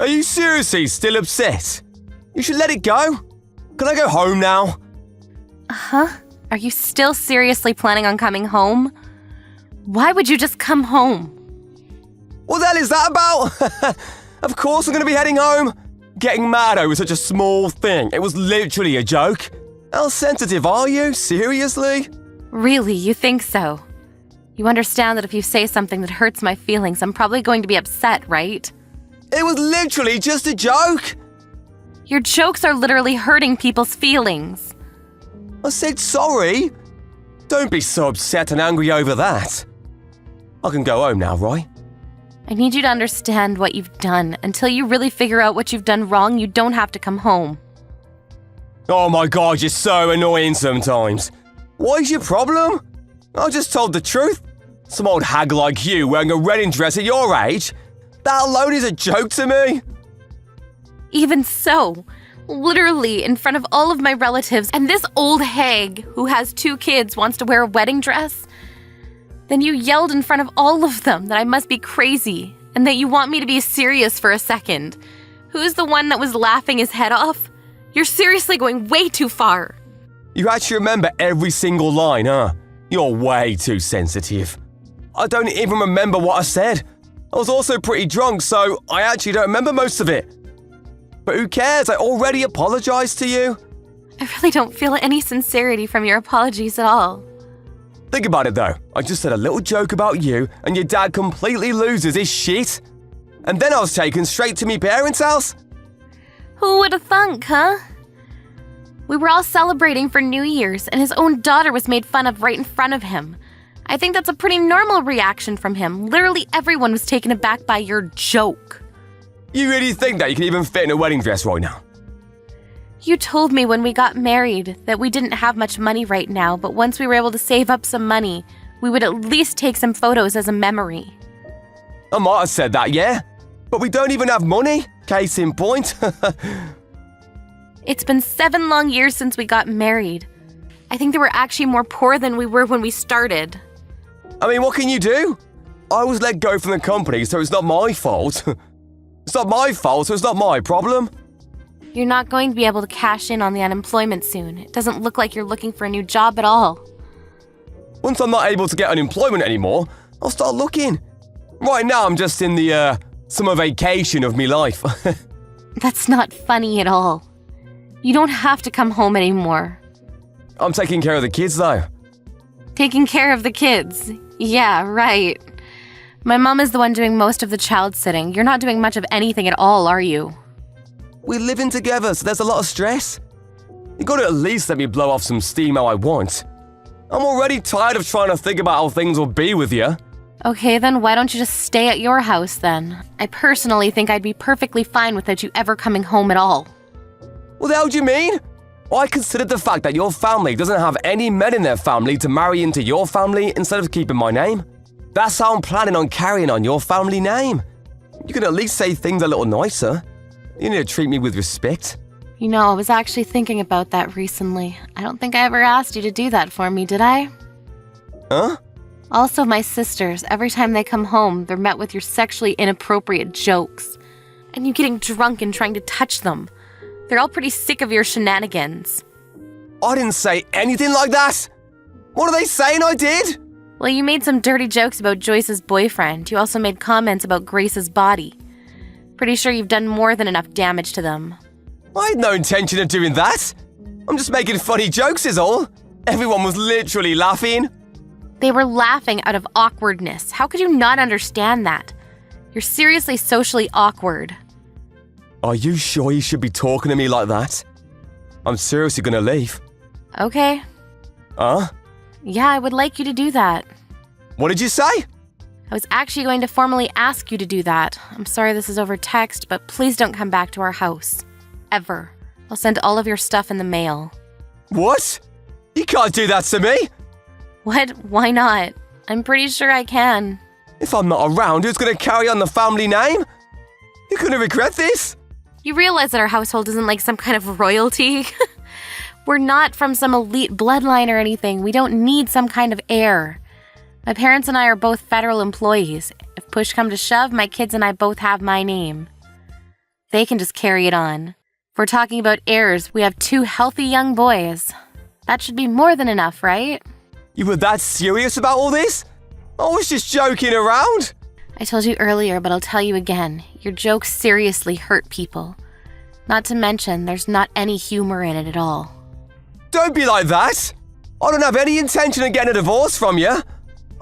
Are you seriously still upset? You should let it go. Can I go home now? Huh? Are you still seriously planning on coming home? Why would you just come home? What the hell is that about? Of course I'm going to be heading home. Getting mad over such a small thing. It was literally a joke. How sensitive are you? Seriously? Really, you think so? You understand that if you say something that hurts my feelings, I'm probably going to be upset, right? It was literally just a joke. Your jokes are literally hurting people's feelings. I said sorry. Don't be so upset and angry over that. I can go home now, right? I need you to understand what you've done. Until you really figure out what you've done wrong, you don't have to come home. Oh my god, you're so annoying sometimes. What is your problem? I just told the truth. Some old hag like you wearing a wedding dress at your age? That alone is a joke to me. Even so, literally in front of all of my relatives, and this old hag who has 2 kids wants to wear a wedding dress? Then you yelled in front of all of them that I must be crazy and that you want me to be serious for a second. Who's the one that was laughing his head off? You're seriously going way too far. You actually remember every single line, huh? You're way too sensitive. I don't even remember what I said. I was also pretty drunk, so I actually don't remember most of it. But who cares? I already apologized to you. I really don't feel any sincerity from your apologies at all. Think about it though. I just said a little joke about you and your dad completely loses his shit. And then I was taken straight to me parents' house. Who would have thunk, huh? We were all celebrating for New Year's and his own daughter was made fun of right in front of him. I think that's a pretty normal reaction from him. Literally everyone was taken aback by your joke. You really think that you can even fit in a wedding dress right now? You told me when we got married that we didn't have much money right now, but once we were able to save up some money, we would at least take some photos as a memory. I might have said that, yeah. But we don't even have money. Case in point. It's been 7 long years since we got married. I think that we're actually more poor than we were when we started. I mean, what can you do? I was let go from the company, so it's not my fault. It's not my fault, so it's not my problem. You're not going to be able to cash in on the unemployment soon. It doesn't look like you're looking for a new job at all. Once I'm not able to get unemployment anymore, I'll start looking. Right now, I'm just in the, summer vacation of me life. That's not funny at all. You don't have to come home anymore. I'm taking care of the kids, though. Taking care of the kids. Yeah, right. My mom is the one doing most of the child sitting. You're not doing much of anything at all, are you? We're living together, so there's a lot of stress. You gotta at least let me blow off some steam how I want. I'm already tired of trying to think about how things will be with you. Okay, then why don't you just stay at your house then? I personally think I'd be perfectly fine without you ever coming home at all. What the hell do you mean? I considered the fact that your family doesn't have any men in their family to marry into your family instead of keeping my name. That's how I'm planning on carrying on your family name. You can at least say things a little nicer. You need to treat me with respect. You know, I was actually thinking about that recently. I don't think I ever asked you to do that for me, did I? Huh? Also, my sisters, every time they come home, they're met with your sexually inappropriate jokes. And you getting drunk and trying to touch them. They're all pretty sick of your shenanigans. I didn't say anything like that. What are they saying I did? Well, you made some dirty jokes about Joyce's boyfriend. You also made comments about Grace's body. Pretty sure you've done more than enough damage to them. I had no intention of doing that. I'm just making funny jokes is all. Everyone was literally laughing. They were laughing out of awkwardness. How could you not understand that? You're seriously socially awkward. Are you sure you should be talking to me like that? I'm seriously gonna leave. Okay. Huh? Yeah, I would like you to do that. What did you say? I was actually going to formally ask you to do that. I'm sorry this is over text, but please don't come back to our house. Ever. I'll send all of your stuff in the mail. What? You can't do that to me. What? Why not? I'm pretty sure I can. If I'm not around, who's gonna carry on the family name? You're gonna regret this. You realize that our household isn't like some kind of royalty? We're not from some elite bloodline or anything. We don't need some kind of heir. My parents and I are both federal employees. If push come to shove, my kids and I both have my name. They can just carry it on. If we're talking about heirs, we have 2 healthy young boys. That should be more than enough, right? You were that serious about all this? I was just joking around. I told you earlier, but I'll tell you again. Your jokes seriously hurt people. Not to mention, there's not any humor in it at all. Don't be like that. I don't have any intention of getting a divorce from you.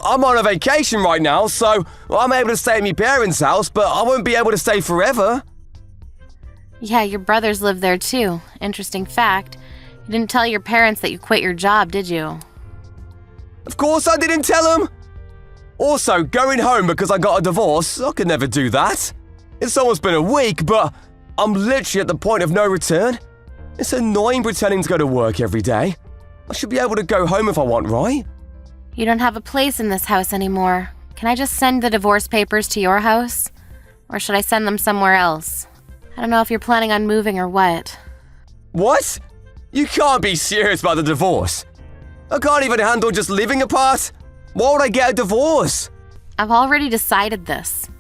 I'm on a vacation right now, so I'm able to stay at my parents' house, but I won't be able to stay forever. Yeah, your brothers live there too. Interesting fact. You didn't tell your parents that you quit your job, did you? Of course I didn't tell them. Also, going home because I got a divorce, I could never do that. It's almost been a week, but I'm literally at the point of no return. It's annoying pretending to go to work every day. I should be able to go home if I want, right? You don't have a place in this house anymore. Can I just send the divorce papers to your house? Or should I send them somewhere else? I don't know if you're planning on moving or what. What? You can't be serious about the divorce. I can't even handle just living apart. Why would I get a divorce? I've already decided this.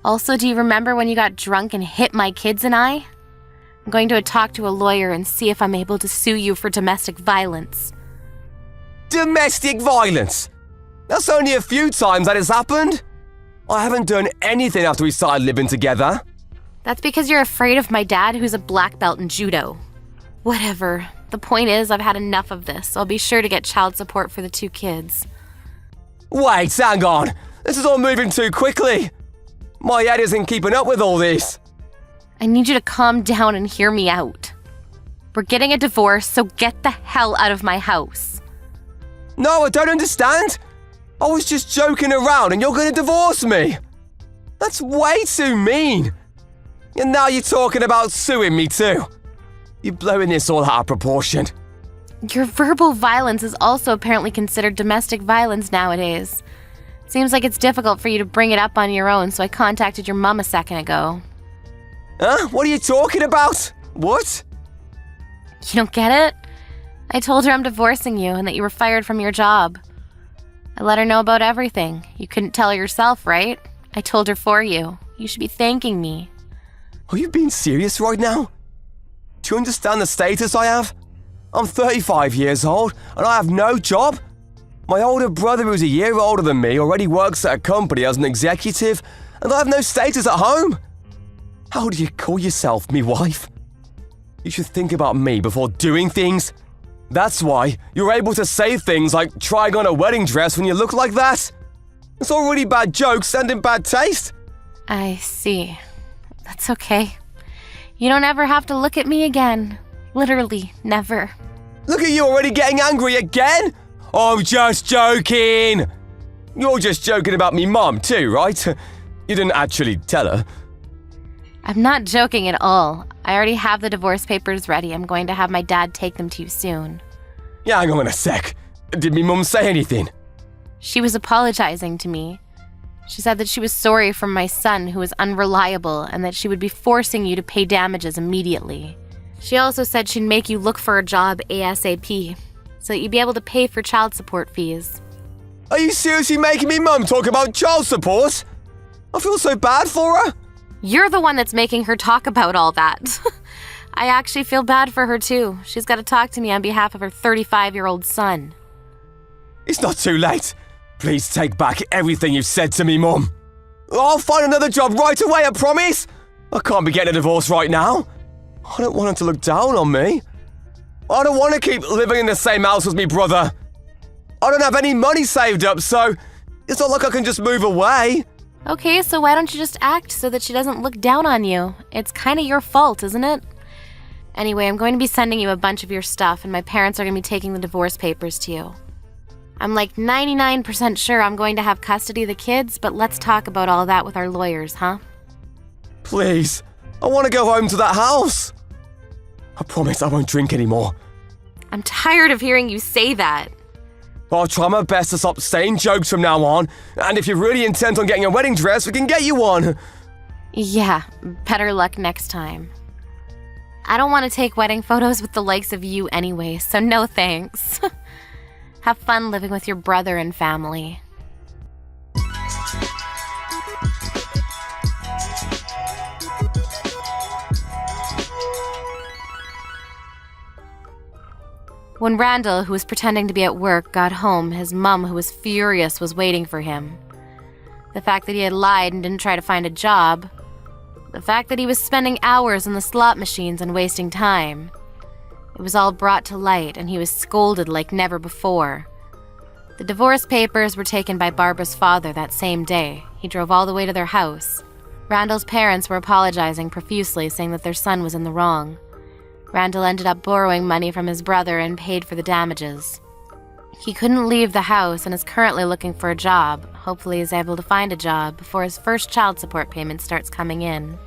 Also, do you remember when you got drunk and hit my kids and I? I'm going to talk to a lawyer and see if I'm able to sue you for domestic violence. Domestic violence? That's only a few times that has happened. I haven't done anything after we started living together. That's because you're afraid of my dad, who's a black belt in judo. Whatever. The point is, I've had enough of this, so I'll be sure to get child support for the 2 kids. Wait, hang on. This is all moving too quickly. My head isn't keeping up with all this. I need you to calm down and hear me out. We're getting a divorce, so get the hell out of my house. No, I don't understand. I was just joking around and you're going to divorce me. That's way too mean. And now you're talking about suing me too. You're blowing this all out of proportion. Your verbal violence is also apparently considered domestic violence nowadays. Seems like it's difficult for you to bring it up on your own, so I contacted your mom a second ago. Huh? What are you talking about? What? You don't get it? I told her I'm divorcing you and that you were fired from your job. I let her know about everything. You couldn't tell her yourself, right? I told her for you. You should be thanking me. Are you being serious right now? Do you understand the status I have? I'm 35 years old and I have no job. My older brother, who's a year older than me, already works at a company as an executive, and I have no status at home. How do you call yourself me wife? You should think about me before doing things. That's why you're able to say things like trying on a wedding dress when you look like that. It's already bad jokes and in bad taste. I see. That's okay. You don't ever have to look at me again. Literally, never. Look at you already getting angry again? I'm just joking. You're just joking about me mum too, right? You didn't actually tell her. I'm not joking at all. I already have the divorce papers ready. I'm going to have my dad take them to you soon. Yeah, hang on a sec. Did me mum say anything? She was apologizing to me. She said that she was sorry for my son, who was unreliable, and that she would be forcing you to pay damages immediately. She also said she'd make you look for a job ASAP, so that you'd be able to pay for child support fees. Are you seriously making me mum talk about child support? I feel so bad for her. You're the one that's making her talk about all that. I actually feel bad for her too. She's got to talk to me on behalf of her 35-year-old son. It's not too late. Please take back everything you've said to me, Mum. I'll find another job right away, I promise. I can't be getting a divorce right now. I don't want her to look down on me. I don't want to keep living in the same house as me brother. I don't have any money saved up, so it's not like I can just move away. Okay, so why don't you just act so that she doesn't look down on you? It's kind of your fault, isn't it? Anyway, I'm going to be sending you a bunch of your stuff, and my parents are going to be taking the divorce papers to you. I'm like 99% sure I'm going to have custody of the kids, but let's talk about all that with our lawyers, huh? Please, I want to go home to that house. I promise I won't drink anymore. I'm tired of hearing you say that. I'll try my best to stop saying jokes from now on, and if you're really intent on getting a wedding dress, we can get you one. Yeah, better luck next time. I don't want to take wedding photos with the likes of you anyway, so no thanks. Have fun living with your brother and family. When Randall, who was pretending to be at work, got home, his mum, who was furious, was waiting for him. The fact that he had lied and didn't try to find a job. The fact that he was spending hours in the slot machines and wasting time. It was all brought to light, and he was scolded like never before. The divorce papers were taken by Barbara's father that same day. He drove all the way to their house. Randall's parents were apologizing profusely, saying that their son was in the wrong. Randall ended up borrowing money from his brother and paid for the damages. He couldn't leave the house and is currently looking for a job. Hopefully he's able to find a job before his first child support payment starts coming in.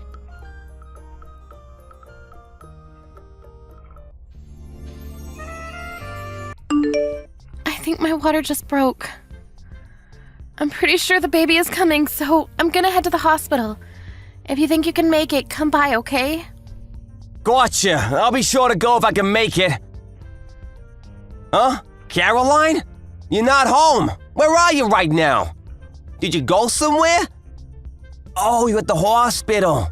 I think my water just broke. I'm pretty sure the baby is coming, so I'm gonna head to the hospital. If you think you can make it, come by, okay? Gotcha. I'll be sure to go if I can make it. Huh? Caroline? You're not home. Where are you right now? Did you go somewhere? Oh, you're at the hospital.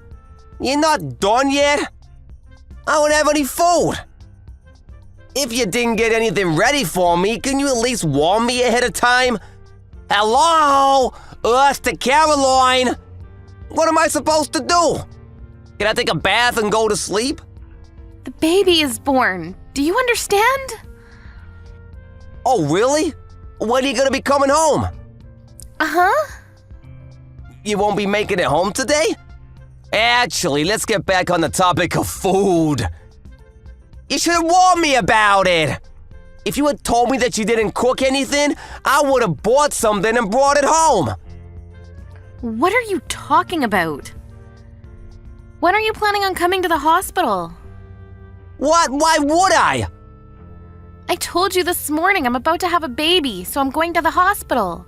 You're not done yet? I don't have any food. If you didn't get anything ready for me, can you at least warn me ahead of time? Hello? It's to Caroline. What am I supposed to do? Can I take a bath and go to sleep? The baby is born. Do you understand? Oh, really? When are you gonna be coming home? Uh-huh. You won't be making it home today? Actually, let's get back on the topic of food. You should have warned me about it. If you had told me that you didn't cook anything, I would have bought something and brought it home. What are you talking about? When are you planning on coming to the hospital? What? Why would I? I told you this morning I'm about to have a baby, so I'm going to the hospital.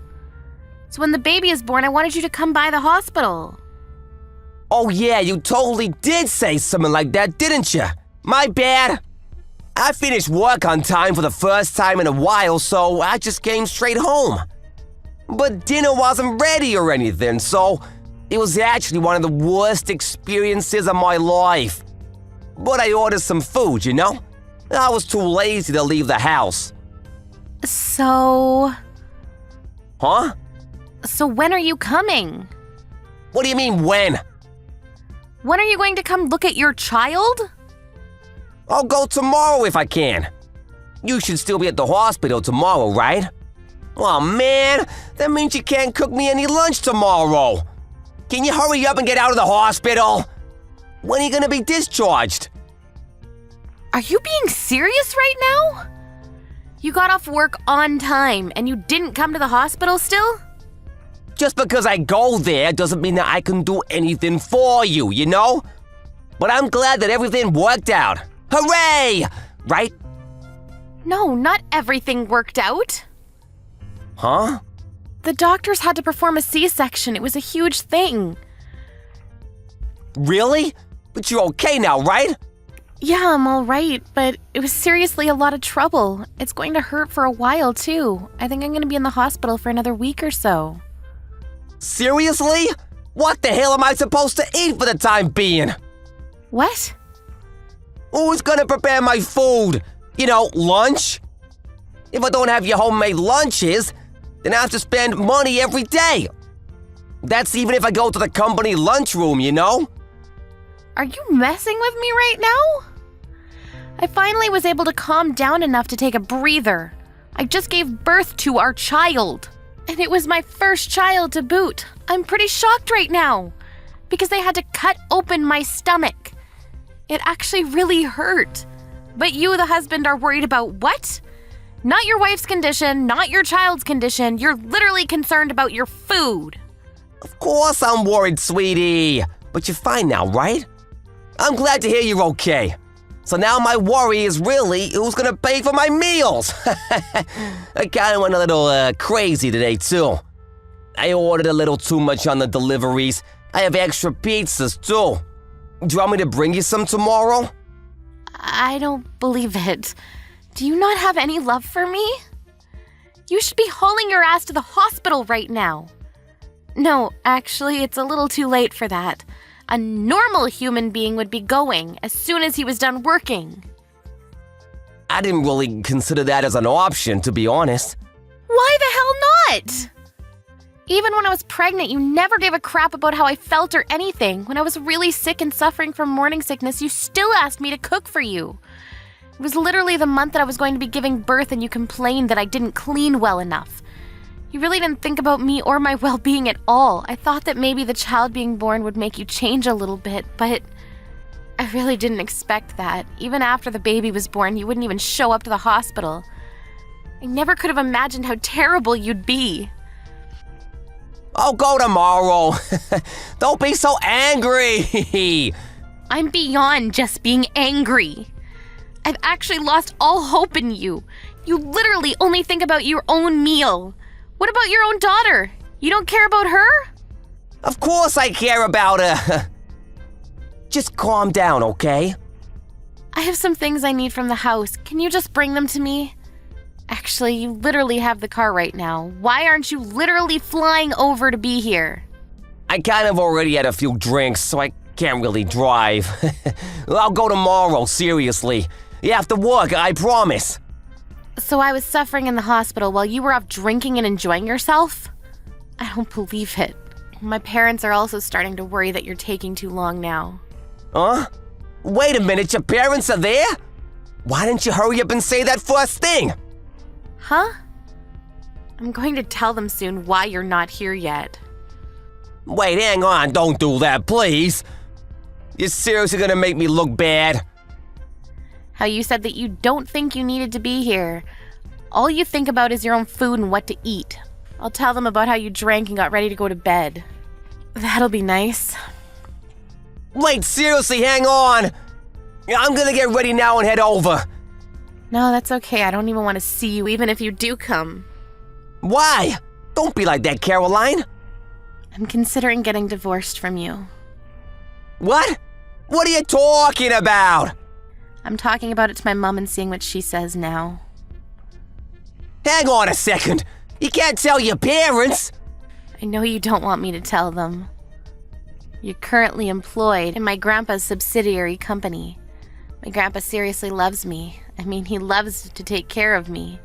So when the baby is born, I wanted you to come by the hospital. Oh yeah, you totally did say something like that, didn't you? My bad. I finished work on time for the first time in a while, so I just came straight home. But dinner wasn't ready or anything, so it was actually one of the worst experiences of my life. But I ordered some food, you know? I was too lazy to leave the house. So when are you coming? What do you mean, when? When are you going to come look at your child? I'll go tomorrow if I can. You should still be at the hospital tomorrow, right? Oh man, that means you can't cook me any lunch tomorrow. Can you hurry up and get out of the hospital? When are you gonna be discharged? Are you being serious right now? You got off work on time and you didn't come to the hospital still? Just because I go there doesn't mean that I can do anything for you, you know? But I'm glad that everything worked out. Hooray! Right? No, not everything worked out. Huh? The doctors had to perform a C-section. It was a huge thing. Really? But you're okay now, right? Yeah, I'm all right, but it was seriously a lot of trouble. It's going to hurt for a while, too. I think I'm going to be in the hospital for another week or so. Seriously? What the hell am I supposed to eat for the time being? What? Who's gonna prepare my food? You know, lunch? If I don't have your homemade lunches, then I have to spend money every day. That's even if I go to the company lunchroom, you know? Are you messing with me right now? I finally was able to calm down enough to take a breather. I just gave birth to our child. And it was my first child to boot. I'm pretty shocked right now. Because they had to cut open my stomach. It actually really hurt. But you, the husband, are worried about what? Not your wife's condition, not your child's condition. You're literally concerned about your food. Of course I'm worried, sweetie. But you're fine now, right? I'm glad to hear you're okay. So now my worry is really who's gonna pay for my meals. I kinda went a little crazy today too. I ordered a little too much on the deliveries. I have extra pizzas too. Do you want me to bring you some tomorrow? I don't believe it. Do you not have any love for me? You should be hauling your ass to the hospital right now. No, actually, it's a little too late for that. A normal human being would be going as soon as he was done working. I didn't really consider that as an option, to be honest. Why the hell not? Even when I was pregnant, you never gave a crap about how I felt or anything. When I was really sick and suffering from morning sickness, you still asked me to cook for you. It was literally the month that I was going to be giving birth and you complained that I didn't clean well enough. You really didn't think about me or my well-being at all. I thought that maybe the child being born would make you change a little bit, but I really didn't expect that. Even after the baby was born, you wouldn't even show up to the hospital. I never could have imagined how terrible you'd be. I'll go tomorrow. Don't be so angry. I'm beyond just being angry. I've actually lost all hope in you. You literally only think about your own meal. What about your own daughter? You don't care about her? Of course I care about her. Just calm down, okay? I have some things I need from the house. Can you just bring them to me? Actually, you literally have the car right now. Why aren't you literally flying over to be here? I kind of already had a few drinks, so I can't really drive. I'll go tomorrow, seriously. You have to work, I promise. So I was suffering in the hospital while you were off drinking and enjoying yourself? I don't believe it. My parents are also starting to worry that you're taking too long now. Huh? Wait a minute, your parents are there? Why didn't you hurry up and say that first thing? Huh? I'm going to tell them soon why you're not here yet. Wait, hang on, don't do that, please. You're seriously gonna make me look bad? How you said that you don't think you needed to be here. All you think about is your own food and what to eat. I'll tell them about how you drank and got ready to go to bed. That'll be nice. Wait, seriously, hang on. I'm gonna get ready now and head over. No, that's okay. I don't even want to see you, even if you do come. Why? Don't be like that, Caroline. I'm considering getting divorced from you. What? What are you talking about? I'm talking about it to my mom and seeing what she says now. Hang on a second. You can't tell your parents. I know you don't want me to tell them. You're currently employed in my grandpa's subsidiary company. My grandpa seriously loves me. I mean, he loves to take care of me.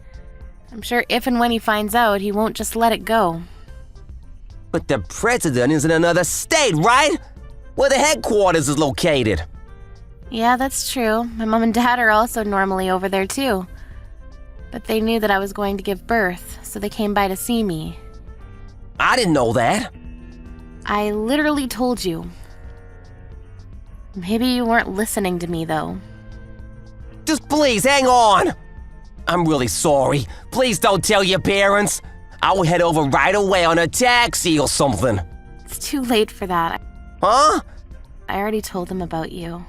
I'm sure if and when he finds out, he won't just let it go. But the president is in another state, right? Where the headquarters is located. Yeah, that's true. My mom and dad are also normally over there too. But they knew that I was going to give birth, so they came by to see me. I didn't know that. I literally told you. Maybe you weren't listening to me, though. Just please, hang on. I'm really sorry. Please don't tell your parents. I will head over right away on a taxi or something. It's too late for that. Huh? I already told them about you.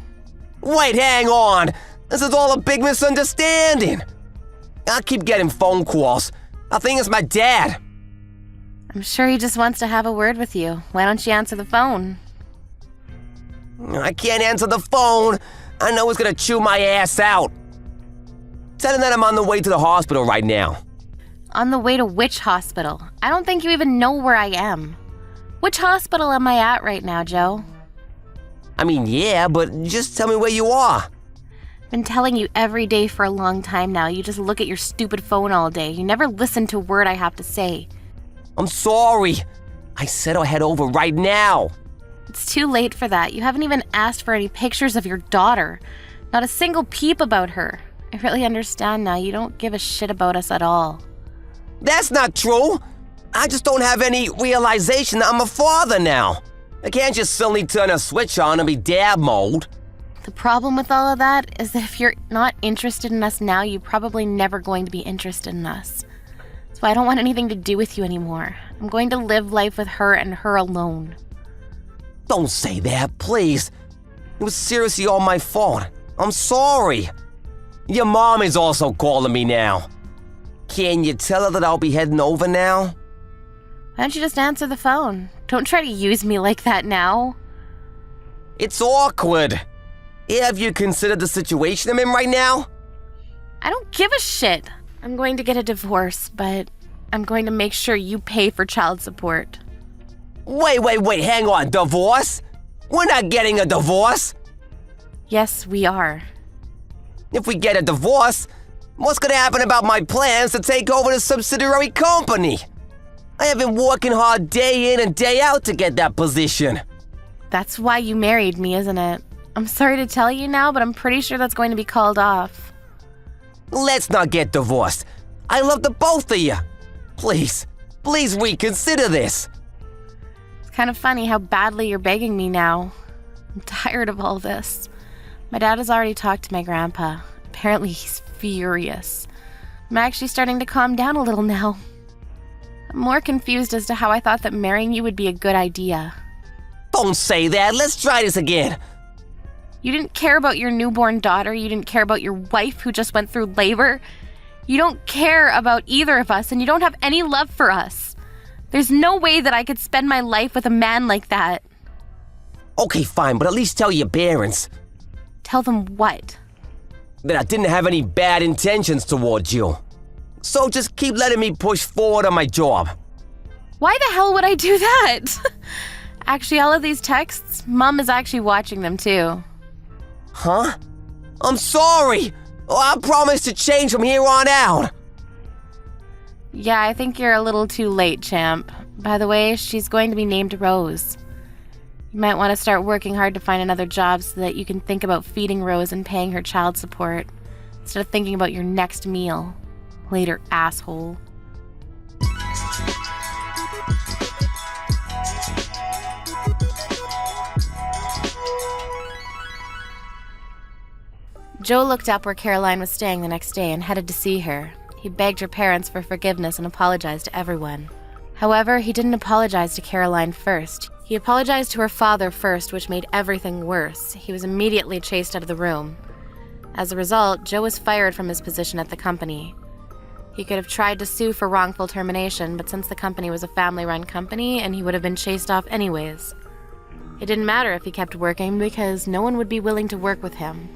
Wait, hang on. This is all a big misunderstanding. I keep getting phone calls. I think it's my dad. I'm sure he just wants to have a word with you. Why don't you answer the phone? I can't answer the phone. I know he's gonna chew my ass out. Tell him that I'm on the way to the hospital right now. On the way to which hospital? I don't think you even know where I am. Which hospital am I at right now, Joe? I mean, yeah, but just tell me where you are. Been telling you every day for a long time now. You just look at your stupid phone all day. You never listen to a word I have to say. I'm sorry. I said I'll head over right now. It's too late for that. You haven't even asked for any pictures of your daughter. Not a single peep about her. I really understand now. You don't give a shit about us at all. That's not true. I just don't have any realization that I'm a father now. I can't just suddenly turn a switch on and be dad mode. The problem with all of that is that if you're not interested in us now, you're probably never going to be interested in us. So I don't want anything to do with you anymore. I'm going to live life with her and her alone. Don't say that, please. It was seriously all my fault. I'm sorry. Your mom is also calling me now. Can you tell her that I'll be heading over now? Why don't you just answer the phone? Don't try to use me like that now. It's awkward. Have you considered the situation I'm in right now? I don't give a shit. I'm going to get a divorce, but I'm going to make sure you pay for child support. Wait, hang on. Divorce? We're not getting a divorce. Yes, we are. If we get a divorce, What's gonna happen about my plans to take over the subsidiary company? I have been working hard day in and day out to get that position. That's why you married me, isn't it? I'm sorry to tell you now, but I'm pretty sure that's going to be called off. Let's not get divorced. I love the both of you. Please reconsider this. It's kind of funny how badly you're begging me now. I'm tired of all this. My dad has already talked to my grandpa. Apparently he's furious. I'm actually starting to calm down a little now. I'm more confused as to how I thought that marrying you would be a good idea. Don't say that. Let's try this again. You didn't care about your newborn daughter. You didn't care about your wife who just went through labor. You don't care about either of us, and you don't have any love for us. There's no way that I could spend my life with a man like that. Okay, fine, but at least tell your parents. Tell them what? That I didn't have any bad intentions towards you. So just keep letting me push forward on my job. Why the hell would I do that? Actually, all of these texts, Mom is actually watching them too. Huh? I'm sorry! I promise to change from here on out. Yeah, I think you're a little too late, champ. By the way, she's going to be named Rose. You might want to start working hard to find another job so that you can think about feeding Rose and paying her child support, instead of thinking about your next meal. Later, asshole. Joe looked up where Caroline was staying the next day and headed to see her. He begged her parents for forgiveness and apologized to everyone. However, he didn't apologize to Caroline first. He apologized to her father first, which made everything worse. He was immediately chased out of the room. As a result, Joe was fired from his position at the company. He could have tried to sue for wrongful termination, but since the company was a family-run company, and he would have been chased off anyways. It didn't matter if he kept working because no one would be willing to work with him.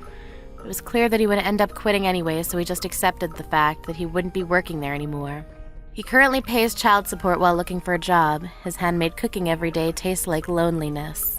It was clear that he would end up quitting anyway, so he just accepted the fact that he wouldn't be working there anymore. He currently pays child support while looking for a job. His handmade cooking every day tastes like loneliness.